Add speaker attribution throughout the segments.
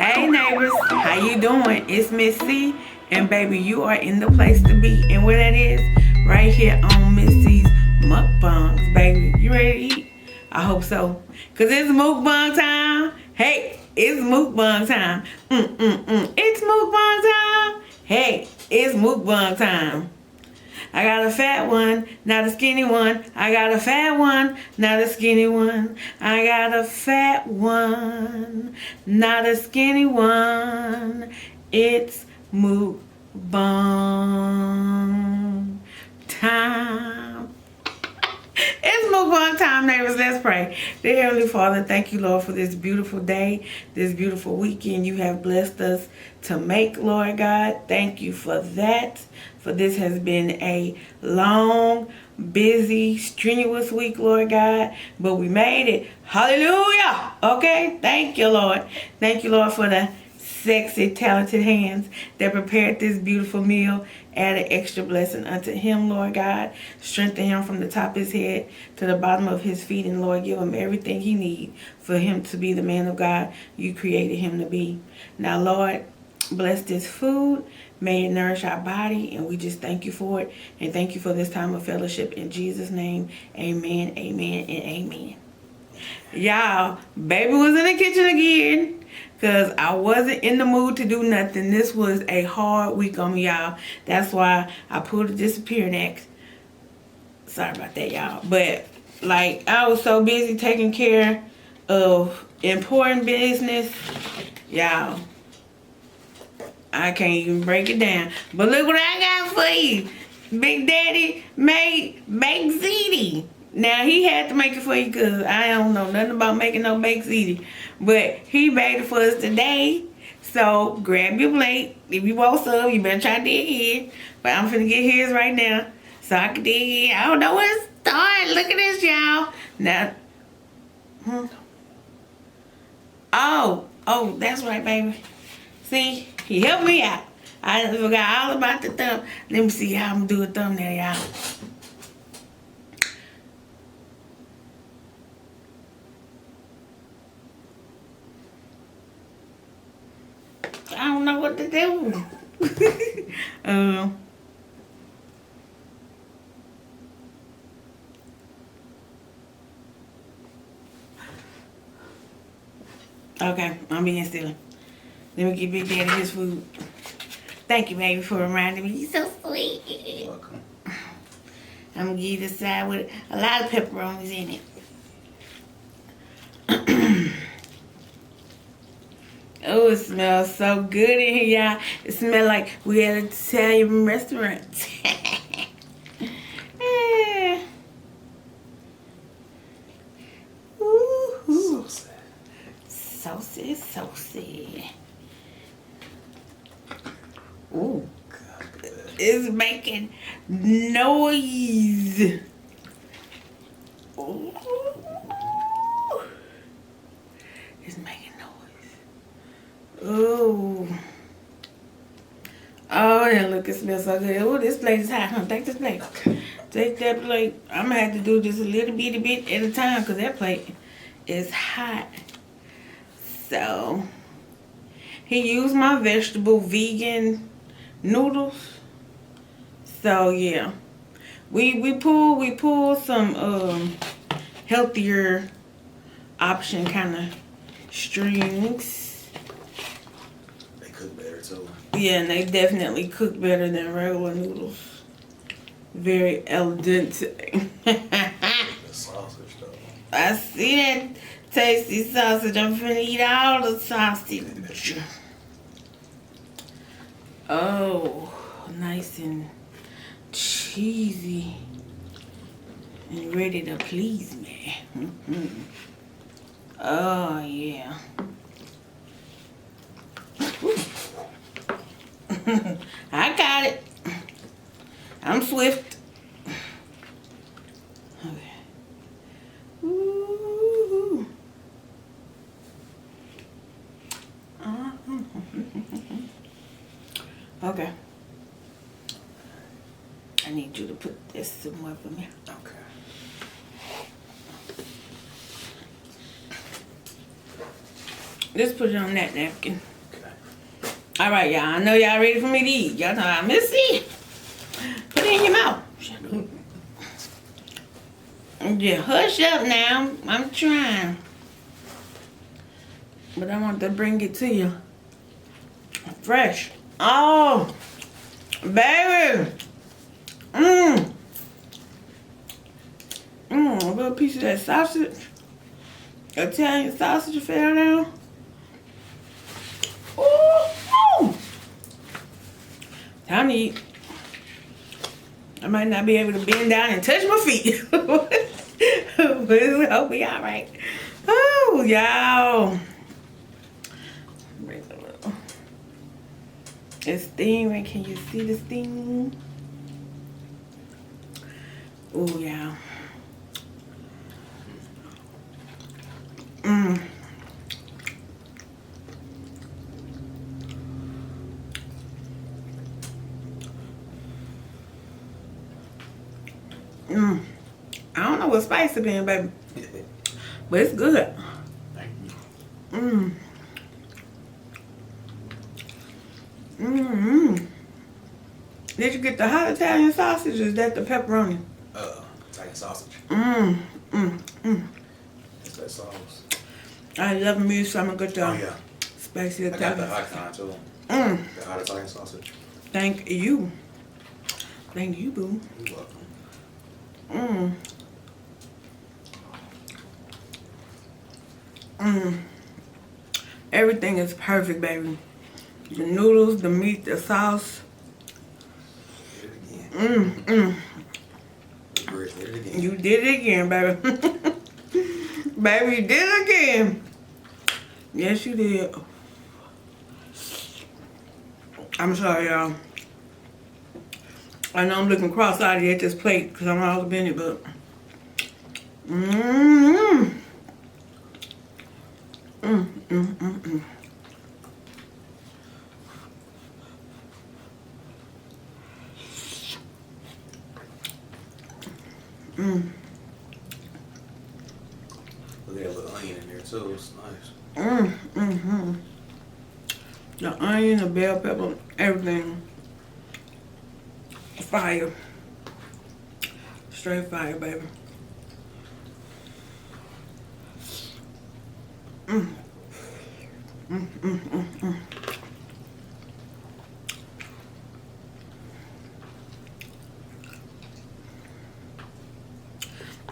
Speaker 1: Hey neighbors, how you doing? It's Miss C, and baby, you are in the place to be. And where that is? Right here on Miss C's Mukbangs, baby. You ready to eat? I hope so. Cause it's mukbang time. Hey, it's mukbang time. It's mukbang time. Hey, it's mukbang time. I got a fat one, not a skinny one. I got a fat one, not a skinny one. I got a fat one, not a skinny one. It's mukbang time. It's mukbang time, neighbors. Let's pray. Dear Heavenly Father, thank you, Lord, for this beautiful day, this beautiful weekend you have blessed us to make, Lord God. Thank you for that. For this has been a long, busy, strenuous week, Lord God. But we made it. Hallelujah. Okay? Thank you, Lord. Thank you, Lord, for the sexy, talented hands that prepared this beautiful meal. Add an extra blessing unto him, Lord God. Strengthen him from the top of his head to the bottom of his feet. And Lord, give him everything he needs for him to be the man of God you created him to be. Now, Lord, bless this food. May it nourish our body. And we just thank you for it. And thank you for this time of fellowship. In Jesus' name, amen, amen, and amen. Y'all, baby was in the kitchen again. Because I wasn't in the mood to do nothing. This was a hard week on me, y'all. That's why I pulled a disappearing act. Sorry about that, y'all. But, like, I was so busy taking care of important business. Y'all, I can't even break it down. But look what I got for you. Big Daddy made baked ziti. Now, he had to make it for you because I don't know nothing about making no baked ziti. But he made it for us today. So, grab your plate. If you want some, you better try to dig in. But I'm finna get his right now so I can dig in. I don't know where to start. Look at this, y'all. Now, Oh, that's right, baby. See, he helped me out. I forgot all about the thumb. Let me see how I'm gonna do a thumbnail, y'all. I don't know what to do. Okay, I'm being silly. Let me give Big Daddy his food. Thank you, baby, for reminding me. You're so sweet.
Speaker 2: You're welcome.
Speaker 1: I'm gonna give you the side with a lot of pepperonis in it. Oh, it smells so good in here, y'all. It smells like we at an Italian restaurant. Ooh. Saucy. Ooh. It's making noise. Ooh. It's making noise. Ooh. Oh, that look, it smells so good. Oh, this plate is hot. Huh? Take this plate.
Speaker 2: Okay.
Speaker 1: Take that plate. I'm going to have to do just a little bitty bit at a time because that plate is hot. So, he used my vegetable vegan noodles. So, yeah. We pull some healthier option kind of strings.
Speaker 2: They cook better too.
Speaker 1: Yeah, and they definitely cook better than regular noodles. Very elegant.
Speaker 2: The sausage though.
Speaker 1: I see that tasty sausage. I'm finna eat all the sausage. Oh, nice and cheesy and ready to please me. Oh, yeah. I got it. I'm swift. Okay. Ooh. Okay. I need you to put this somewhere for me.
Speaker 2: Okay.
Speaker 1: Just put it on that napkin. All right, y'all. I know y'all ready for me to eat. Y'all know I miss it. Put it in your mouth. Yeah, hush up now. I'm trying. But I want to bring it to you. Fresh. Oh, baby. A little piece of that sausage. Italian sausage fell down. Ooh. Time to eat. I might not be able to bend down and touch my feet. But I hope we all right. Oh, y'all. Bring a little. It's steaming. Can you see the steam? Oh, y'all. I don't know what spice it in, baby. But it's good.
Speaker 2: Thank you.
Speaker 1: Did you get the hot Italian sausage or is that the pepperoni?
Speaker 2: Italian sausage. It's that sauce.
Speaker 1: I love me some good
Speaker 2: Oh yeah.
Speaker 1: spicy
Speaker 2: I got
Speaker 1: Italian.
Speaker 2: the hot kind too. The hot Italian sausage.
Speaker 1: Thank you. Thank you, boo.
Speaker 2: You're welcome.
Speaker 1: Everything is perfect, baby. The noodles, the meat, the sauce.
Speaker 2: Did it again. Did it again.
Speaker 1: You did it again, baby. Baby, you did it again. Yes, you did. I'm sorry, y'all. I know I'm looking cross-eyed at this plate because I'm all up in it, but
Speaker 2: Look at that little onion in there too. It's nice.
Speaker 1: The onion, the bell pepper, everything. Fire. Straight fire, baby.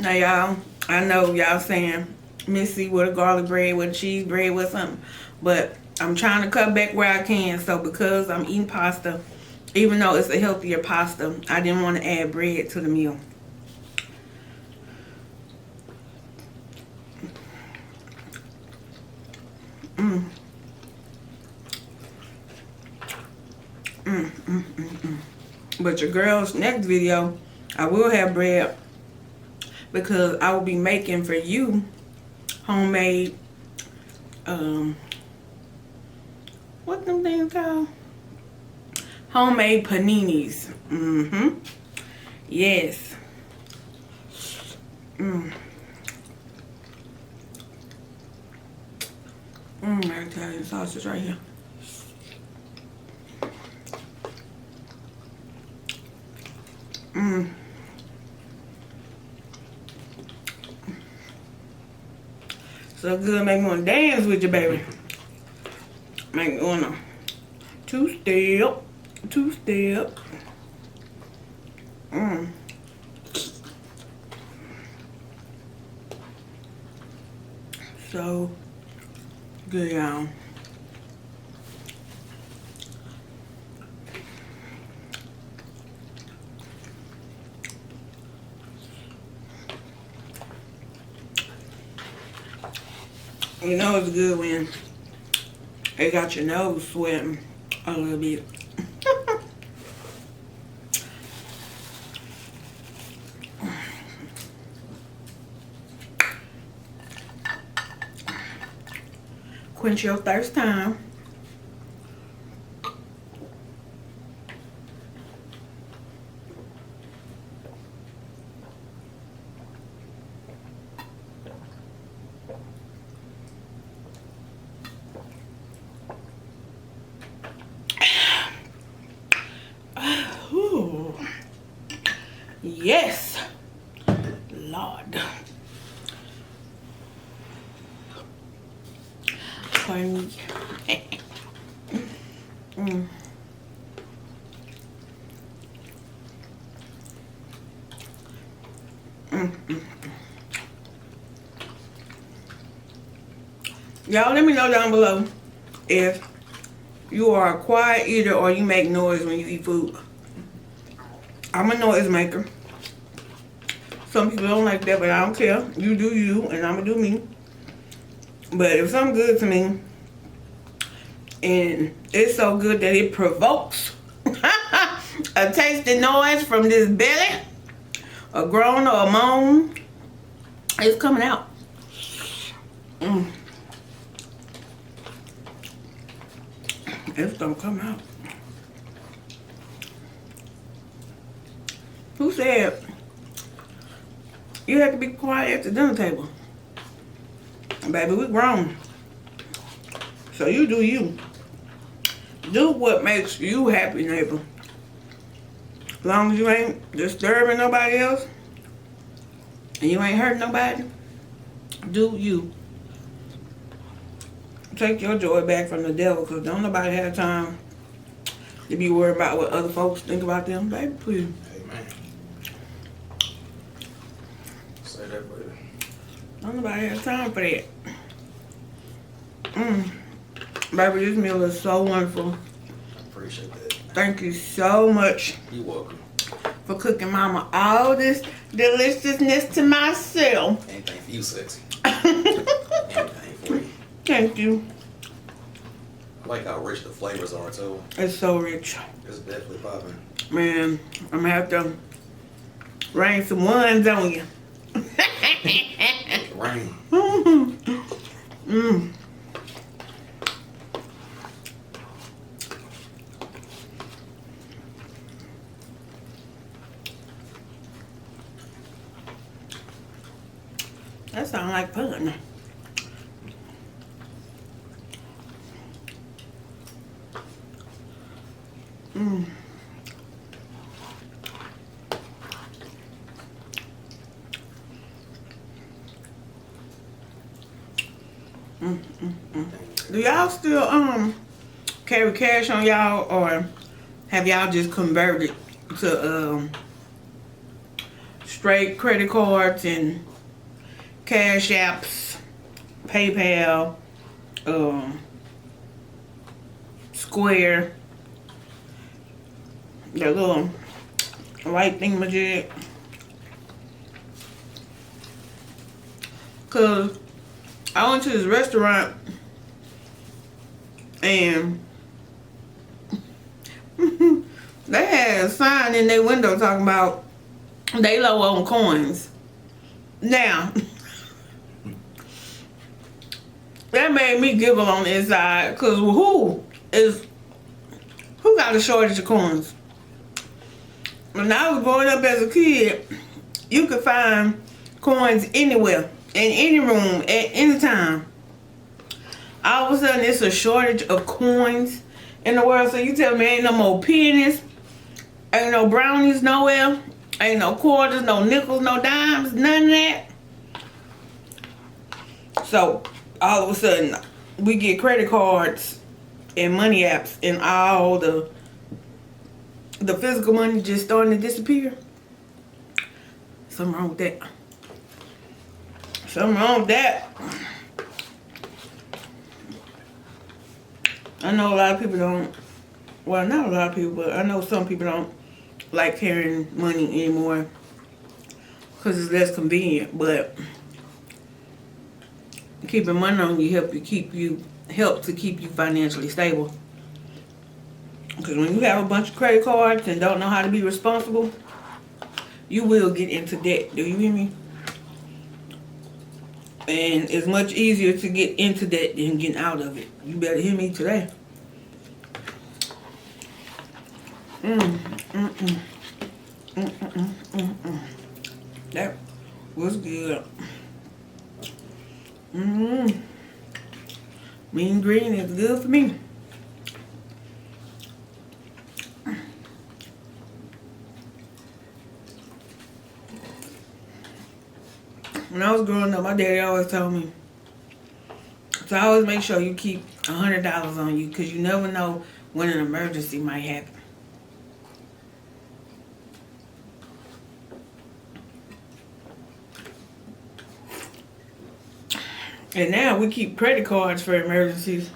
Speaker 1: Now, y'all, I know y'all saying, Missy, with a garlic bread, with cheese bread, with something. But I'm trying to cut back where I can. So because I'm eating pasta, even though it's a healthier pasta, I didn't want to add bread to the meal. But your girl's next video, I will have bread because I will be making for you homemade, what them things called? Homemade paninis. Yes. My Italian sausage right here. So good, make me want to dance with you, baby. Make me want to two-step. So good, y'all. You know it's good when it got your nose sweating a little bit. Quench your thirst time. Yes. Lord. Pardon me. Y'all let me know down below if you are a quiet eater or you make noise when you eat food. I'm a noise maker. Some people don't like that, but I don't care. You do you, and I'm gonna do me. But if something good to me, and it's so good that it provokes a tasty noise from this belly, a groan or a moan, it's coming out. It's gonna come out. Who said you have to be quiet at the dinner table? Baby, we grown. So you do you. Do what makes you happy, neighbor. As long as you ain't disturbing nobody else and you ain't hurting nobody, do you. Take your joy back from the devil, because don't nobody have time to be worried about what other folks think about them. Baby, please.
Speaker 2: Amen. Say that, baby.
Speaker 1: Don't nobody have time for that. Baby, this meal is so wonderful.
Speaker 2: Appreciate that.
Speaker 1: Thank you so much
Speaker 2: You're welcome.
Speaker 1: for cooking mama all this deliciousness to myself.
Speaker 2: Anything for you, sexy. Anything for you.
Speaker 1: Thank you.
Speaker 2: I like how rich the flavors are, too.
Speaker 1: It's so rich.
Speaker 2: It's definitely popping.
Speaker 1: Man, I'm gonna have to rain some ones on you.
Speaker 2: Rain.
Speaker 1: That sounds like fun. Do y'all still carry cash on y'all, or have y'all just converted to straight credit cards and cash apps, PayPal, Square, that little white thingamajig? Cause I went to this restaurant and they had a sign in their window talking about they low on coins. Now, that made me giggle on the inside, cause who got a shortage of coins? When I was growing up as a kid, you could find coins anywhere, in any room, at any time. All of a sudden, it's a shortage of coins in the world. So you tell me ain't no more pennies, ain't no brownies nowhere, ain't no quarters, no nickels, no dimes, none of that. So all of a sudden, we get credit cards and money apps, and all the physical money just starting to disappear. Something wrong with that. Something wrong with that. I know a lot of people don't, well, not a lot of people, but I know some people don't like carrying money anymore because it's less convenient. But keeping money on you helps to keep you financially stable. Because when you have a bunch of credit cards and don't know how to be responsible, you will get into debt. Do you hear me? And it's much easier to get into debt than getting out of it. You better hear me today. That was good. Mean green is good for me. When I was growing up, my daddy always told me to always make sure you keep $100 on you, because you never know when an emergency might happen. And now we keep credit cards for emergencies.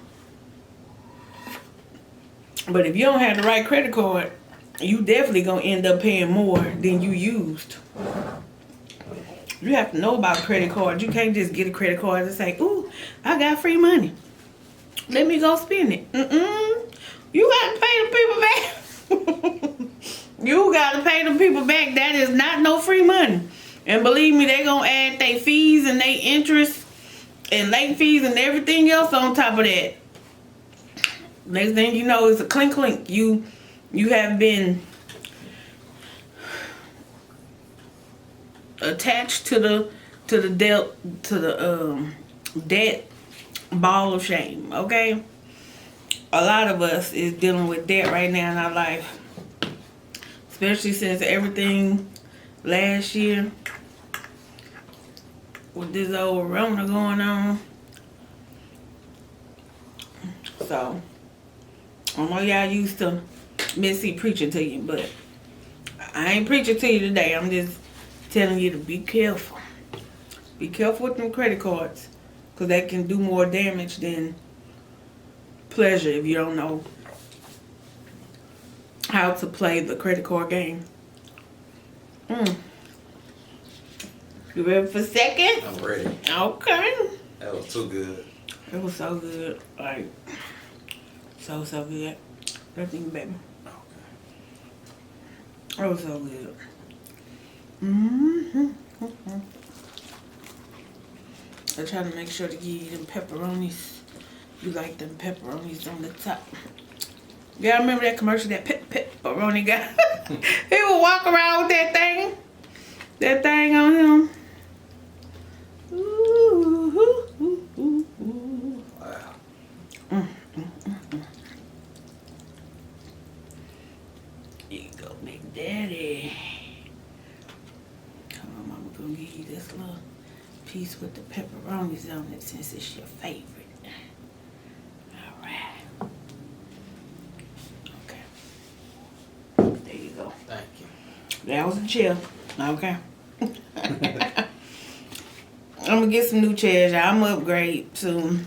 Speaker 1: But if you don't have the right credit card, you definitely gonna end up paying more than you used. You have to know about credit cards. You can't just get a credit card and say, ooh, I got free money, let me go spend it. You gotta pay the people back. You gotta pay the people back. That is not no free money. And believe me, they gonna add their fees and their interest and late fees and everything else on top of that. Next thing you know, it's a clink clink. You have been attached to the debt ball of shame. Okay, a lot of us is dealing with debt right now in our life, especially since everything last year with this old Rona going on. So I know y'all used to Missy preaching to you, but I ain't preaching to you today. I'm just telling you to be careful. Be careful with them credit cards, because they can do more damage than pleasure if you don't know how to play the credit card game. You ready for second?
Speaker 2: I'm ready.
Speaker 1: Okay.
Speaker 2: That was too good.
Speaker 1: It was so good. Like, so good. Nothing, baby.
Speaker 2: Okay.
Speaker 1: It was so good. I try to make sure to give you them pepperonis. You like them pepperonis on the top. Y'all remember that commercial, that pepperoni guy? He would walk around with that thing. That thing on him.
Speaker 2: Wow.
Speaker 1: Here you go, Big Daddy. Come on, Mama, gonna give you this little piece with the pepperonis on it since it's your favorite. All right. Okay. There you go.
Speaker 2: Thank you.
Speaker 1: That was a chair. Okay. I'm gonna get some new chairs, y'all. I'm gonna upgrade soon.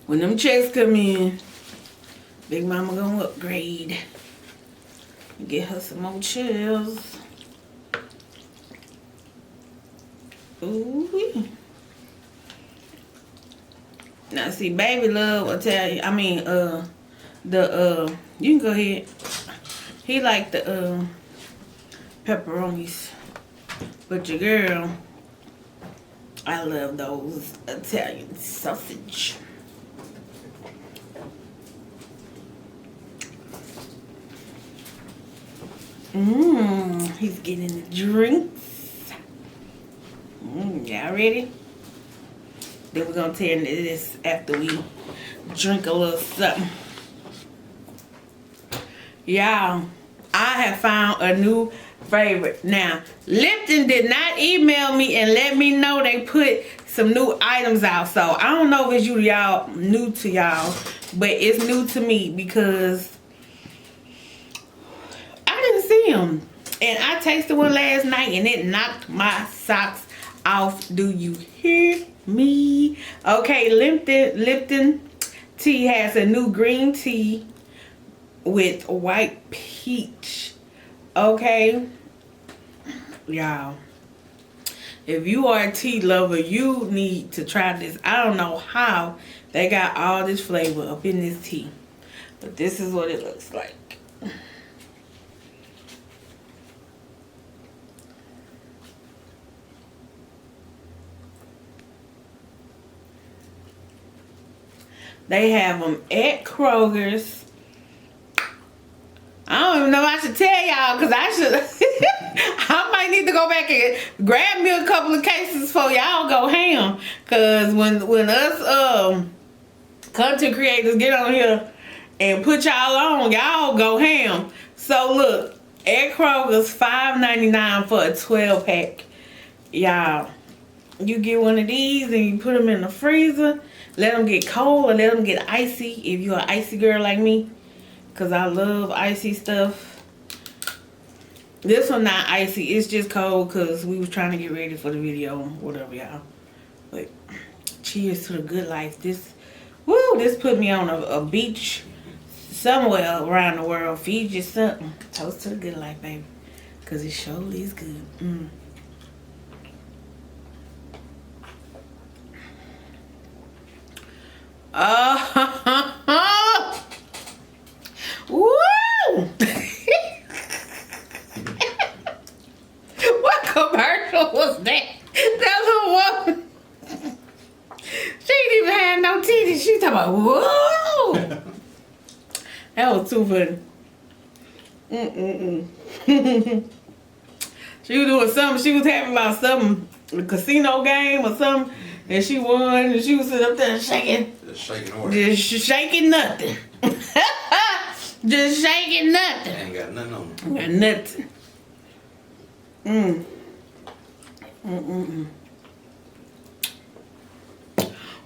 Speaker 1: When them checks come in, Big Mama gonna upgrade. Get her some more chairs. Ooh. Now see, baby love will tell you. I mean, you can go ahead. He like the pepperonis, but your girl, I love those Italian sausage. He's getting the drinks. Y'all ready? Then we're gonna tear into this after we drink a little something. Y'all, I have found a new favorite. Now, Lipton did not email me and let me know they put some new items out. So I don't know if it's new to y'all, but it's new to me because I didn't see them. And I tasted one last night and it knocked my socks off. Do you hear me? Okay, Lipton tea has a new green tea with white peach. Okay, y'all, if you are a tea lover, you need to try this. I don't know how they got all this flavor up in this tea, but this is what it looks like. They have them at Kroger's. I don't even know if I should tell y'all, because I might need to go back and grab me a couple of cases for y'all go ham. Because when us content creators get on here and put y'all on, y'all go ham. So look, at Kroger's $5.99 for a 12-pack. Y'all, you get one of these and you put them in the freezer. Let them get cold or let them get icy if you're an icy girl like me. Because I love icy stuff. This one not icy. It's just cold because we was trying to get ready for the video. Whatever, y'all. But cheers to the good life. This put me on a beach somewhere around the world. Fiji something. Toast to the good life, baby. Because it surely is good. Woo! What commercial was that? That little woman. She didn't even have no titties. She talking about, whoa! That was too funny. She was doing something. She was happy about something, a casino game or something, and she won. And she was sitting up there shaking.
Speaker 2: Just shaking horse.
Speaker 1: Just shaking nothing. Just shaking nothing.
Speaker 2: Ain't got nothing on them.
Speaker 1: Got nothing.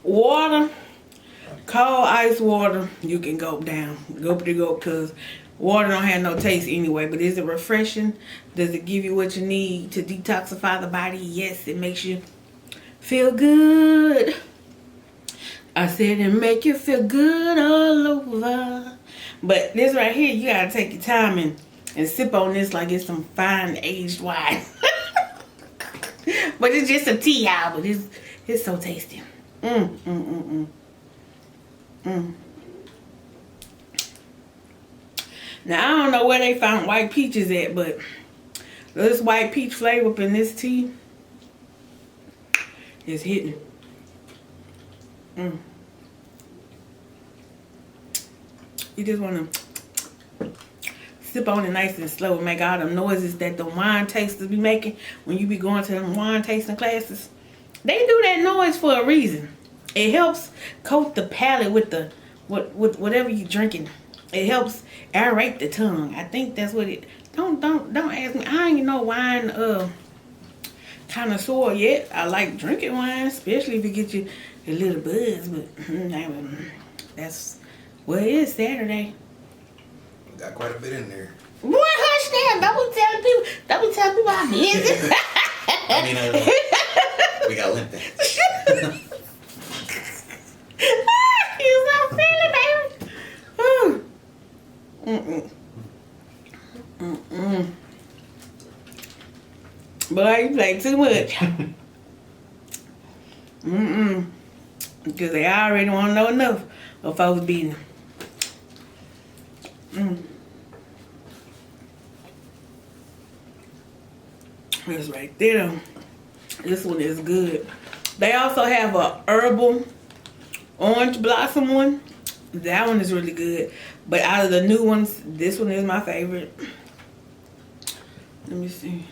Speaker 1: Water, cold ice water, you can gulp down. Gulp to gulp, because water don't have no taste anyway. But is it refreshing? Does it give you what you need to detoxify the body? Yes, it makes you feel good. I said it make you feel good all over. But this right here, you gotta take your time and sip on this like it's some fine aged wine. But it's just a tea, y'all. But it's so tasty. Now I don't know where they found white peaches at, but this white peach flavor up in this tea is hitting. You just want to sip on it nice and slow and make all them noises that the wine tasters be making when you be going to them wine tasting classes. They do that noise for a reason. It helps coat the palate with the whatever you're drinking. It helps aerate the tongue. I think that's what it. Don't ask me. I ain't no wine connoisseur yet. I like drinking wine, especially if it gets you a little buzz. But that's well, it is Saturday.
Speaker 2: Got quite a bit in there.
Speaker 1: Boy, hush down. Don't be telling people I'm busy.
Speaker 2: I mean, we got limp things.
Speaker 1: You so silly, baby. Boy, you play too much. Because they already want to know enough of folks beating them. That's right there. This one is good. They also have a herbal orange blossom one. That one is really good. But out of the new ones, this one is my favorite. Let me see.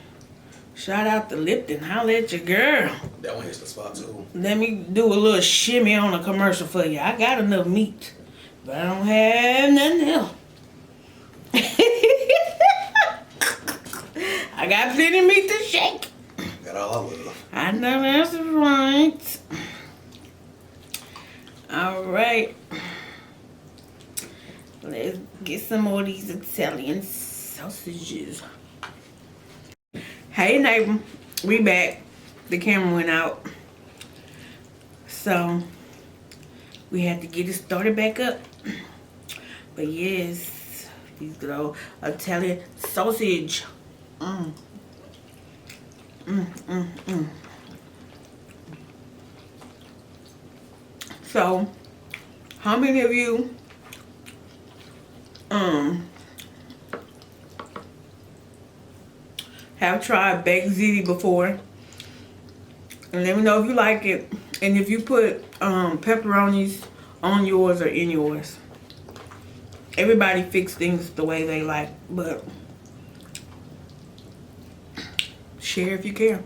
Speaker 1: Shout out to Lipton. Holla at your girl.
Speaker 2: That one hits the spot too.
Speaker 1: Let me do a little shimmy on a commercial for you. I got enough meat, but I don't have nothing else. I got plenty of meat to shake.
Speaker 2: Got all I love.
Speaker 1: I know that's right. All right. Let's get some more of these Italian sausages. Hey neighbor, we back. The camera went out. So we had to get it started back up. But yes, these good old Italian sausage. So, how many of you have tried baked ziti before? And let me know if you like it, and if you put pepperonis on yours or in yours. Everybody fix things the way they like, but share if you care.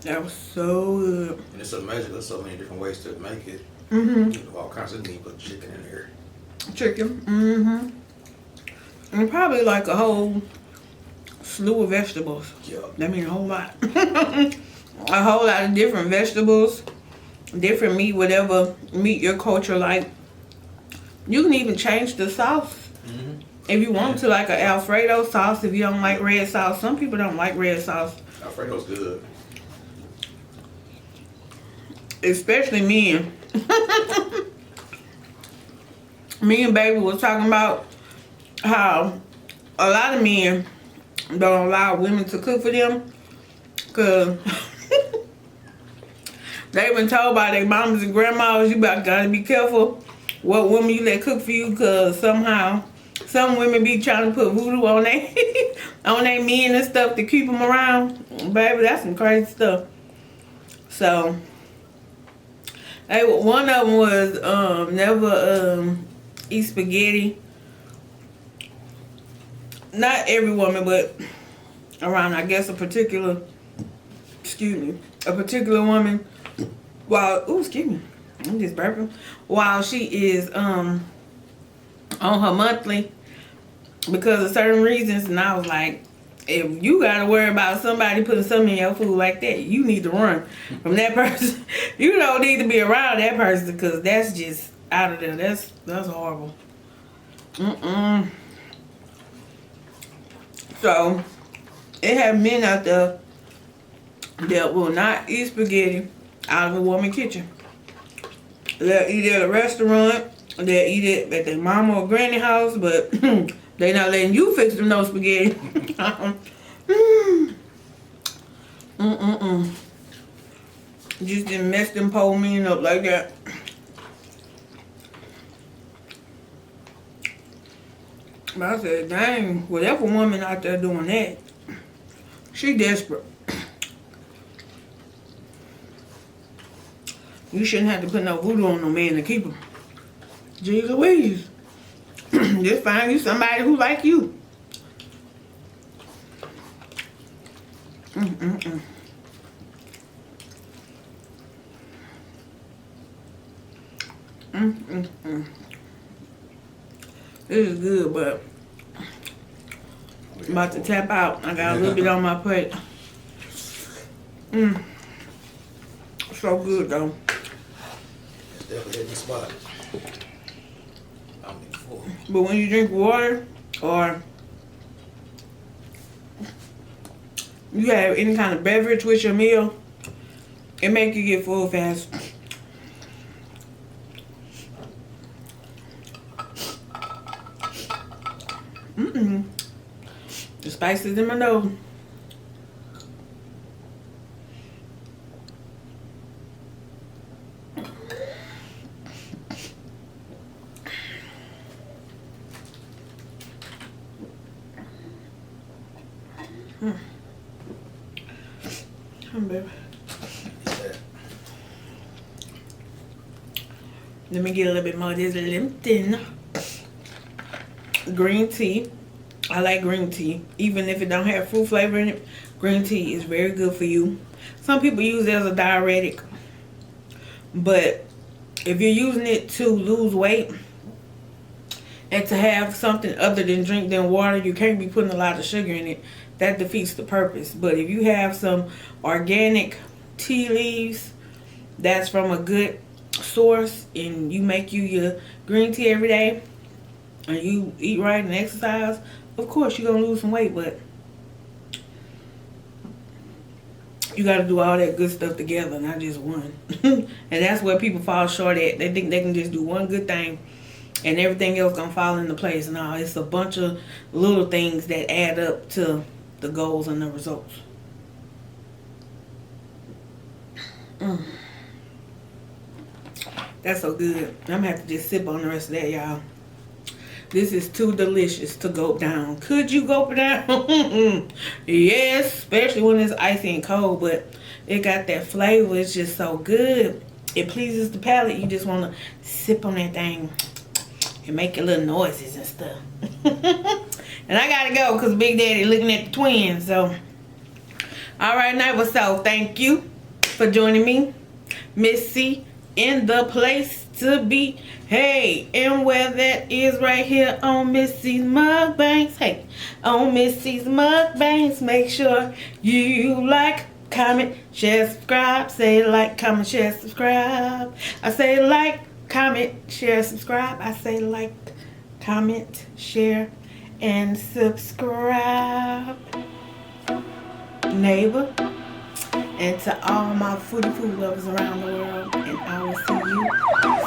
Speaker 1: That was so good.
Speaker 2: And it's amazing. There's so many different ways to make it. All kinds of meat, but chicken in there.
Speaker 1: chicken. And probably like a whole slew of vegetables.
Speaker 2: Yeah.
Speaker 1: That means a whole lot. A whole lot of different vegetables, different meat, whatever meat your culture like. You can even change the sauce if you want to, like an Alfredo sauce. If you don't like red sauce, some people don't like red sauce.
Speaker 2: Alfredo's good.
Speaker 1: Especially men. Me and Baby was talking about how a lot of men don't allow women to cook for them because they've been told by their mamas and grandmas, you gotta be careful what women you let cook for you, because somehow some women be trying to put voodoo on they on their men and stuff to keep them around. Baby, that's some crazy stuff. So one of them was never eat spaghetti. Not every woman, but around, I guess, a particular woman, while, ooh, excuse me, I'm just burping, while she is on her monthly because of certain reasons. And I was like, if you gotta worry about somebody putting something in your food like that, you need to run from that person. You don't need to be around that person, because that's just out of there. That's horrible. So it have men out there that will not eat spaghetti out of a woman's kitchen. They'll eat it at a restaurant, they'll eat it at their mama or granny house, but they not letting you fix them no spaghetti. Just didn't mess them poor men up like that. But I said, dang, whatever woman out there doing that, she desperate. You shouldn't have to put no voodoo on no man to keep him. Jeez Louise. Just find you somebody who like you. This is good, but I'm about to tap out. I got a little bit on my plate. So good though.
Speaker 2: It's definitely hitting the spot. I'm getting full.
Speaker 1: But when you drink water or you have any kind of beverage with your meal, it make you get full fast. The spice is in my nose. Come, baby. Let me get a little bit more of this Lipton green tea. I like green tea. Even if it don't have fruit flavor in it, green tea is very good for you. Some people use it as a diuretic. But if you're using it to lose weight and to have something other than water, you can't be putting a lot of sugar in it. That defeats the purpose. But if you have some organic tea leaves that's from a good source, and you make you your green tea every day, and you eat right and exercise, of course you're gonna lose some weight, but you gotta do all that good stuff together, not just one. And that's where people fall short at. They think they can just do one good thing and everything else gonna fall into place. No, it's a bunch of little things that add up to the goals and the results. That's so good. I'm gonna have to just sip on the rest of that, y'all. This is too delicious to gulp down. Could you gulp it down? Yes, especially when it's icy and cold, but it got that flavor. It's just so good. It pleases the palate. You just want to sip on that thing and make your little noises and stuff. And I gotta go because Big Daddy looking at the twins. So, all right, neighbor. So, thank you for joining me, Miss C, in the place to be. Hey, and where that is right here on Missy's Mukbangs. Hey, on Missy's Mukbangs. Make sure you like, comment, share, subscribe. Say like, comment, share, subscribe. I say like, comment, share, subscribe. I say like, comment, share, and subscribe. Neighbor. And to all my foodie food lovers around the world. And I will see you